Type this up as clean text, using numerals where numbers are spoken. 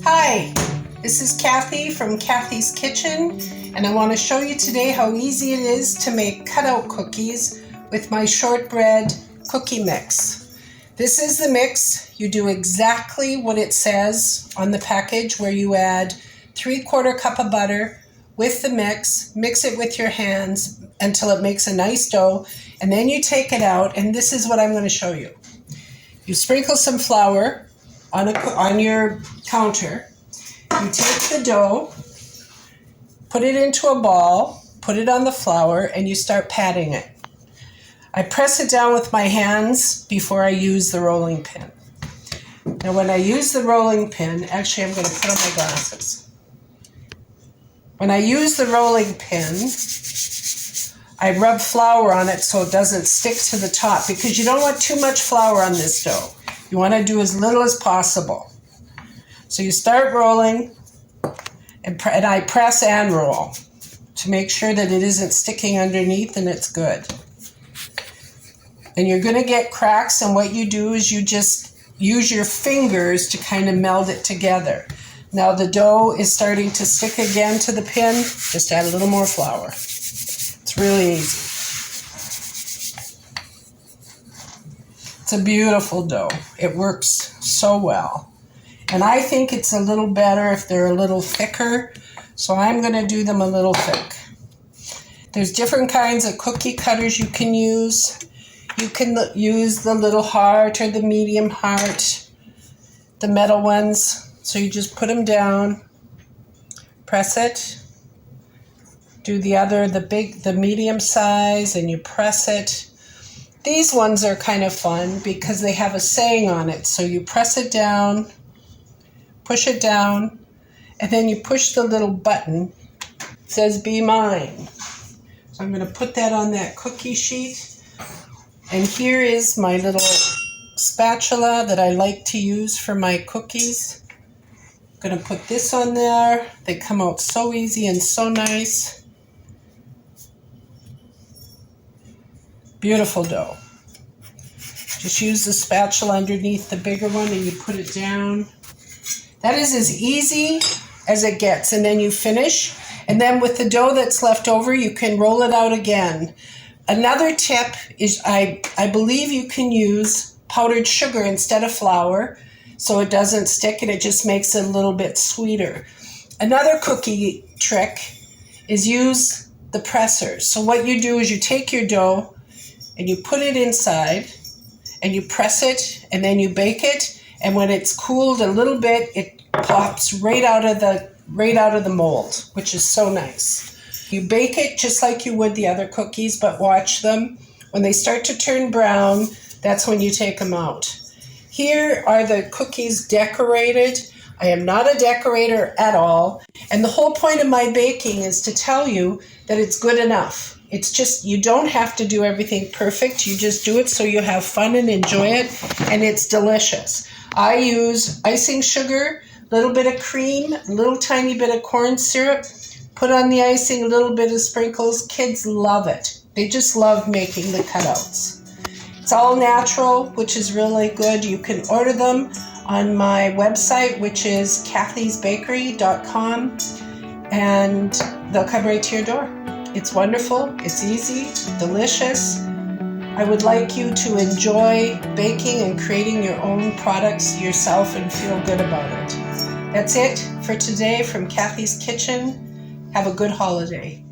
Hi, this is Kathie from Kathie's Kitchen, and I want to show you today how easy it is to make cutout cookies with my shortbread cookie mix. This is the mix. You do exactly what it says on the package, where you add 3/4 cup of butter with the mix it with your hands until it makes a nice dough, and then you take it out, and this is what I'm going to show you. You sprinkle some flour on your counter. You take the dough, put it into a ball, put it on the flour, and you start patting it. I press it down with my hands before I use the rolling pin. Now when I use the rolling pin, actually I'm going to put on my glasses. When I use the rolling pin, I rub flour on it so it doesn't stick to the top, because you don't want too much flour on this dough. You want to do as little as possible. So you start rolling, and I press and roll to make sure that it isn't sticking underneath and it's good. And you're going to get cracks, and what you do is you just use your fingers to kind of meld it together. Now the dough is starting to stick again to the pin. Just add a little more flour. It's really easy. It's a beautiful dough. It works so well. And I think it's a little better if they're a little thicker, so I'm going to do them a little thick. There's different kinds of cookie cutters you can use. You can use the little heart or the medium heart, the metal ones. So you just put them down, press it, do the medium size, and you press it. These ones are kind of fun because they have a saying on it. So you press it down, push it down, and then you push the little button. It says, "Be mine." So I'm going to put that on that cookie sheet. And here is my little spatula that I like to use for my cookies. I'm going to put this on there. They come out so easy and so nice. Beautiful dough. Just use the spatula underneath the bigger one and you put it down. That is as easy as it gets. And then you finish. And then with the dough that's left over, you can roll it out again. Another tip is I believe you can use powdered sugar instead of flour, so it doesn't stick and it just makes it a little bit sweeter. Another cookie trick is use the pressers. So what you do is you take your dough and you put it inside and you press it, and then you bake it, and when it's cooled a little bit, it pops right out of the mold, which is so nice. You bake it just like you would the other cookies, but watch them. When they start to turn brown, that's when you take them out. Here are the cookies decorated. I am not a decorator at all, and the whole point of my baking is to tell you that it's good enough. It's just, you don't have to do everything perfect. You just do it so you have fun and enjoy it, and it's delicious. I use icing sugar, a little bit of cream, a little tiny bit of corn syrup, put on the icing, a little bit of sprinkles. Kids love it. They just love making the cutouts. It's all natural, which is really good. You can order them on my website, which is kathiesbakery.com, and they'll come right to your door. It's wonderful, it's easy, delicious. I would like you to enjoy baking and creating your own products yourself and feel good about it. That's it for today from Kathie's Kitchen. Have a good holiday.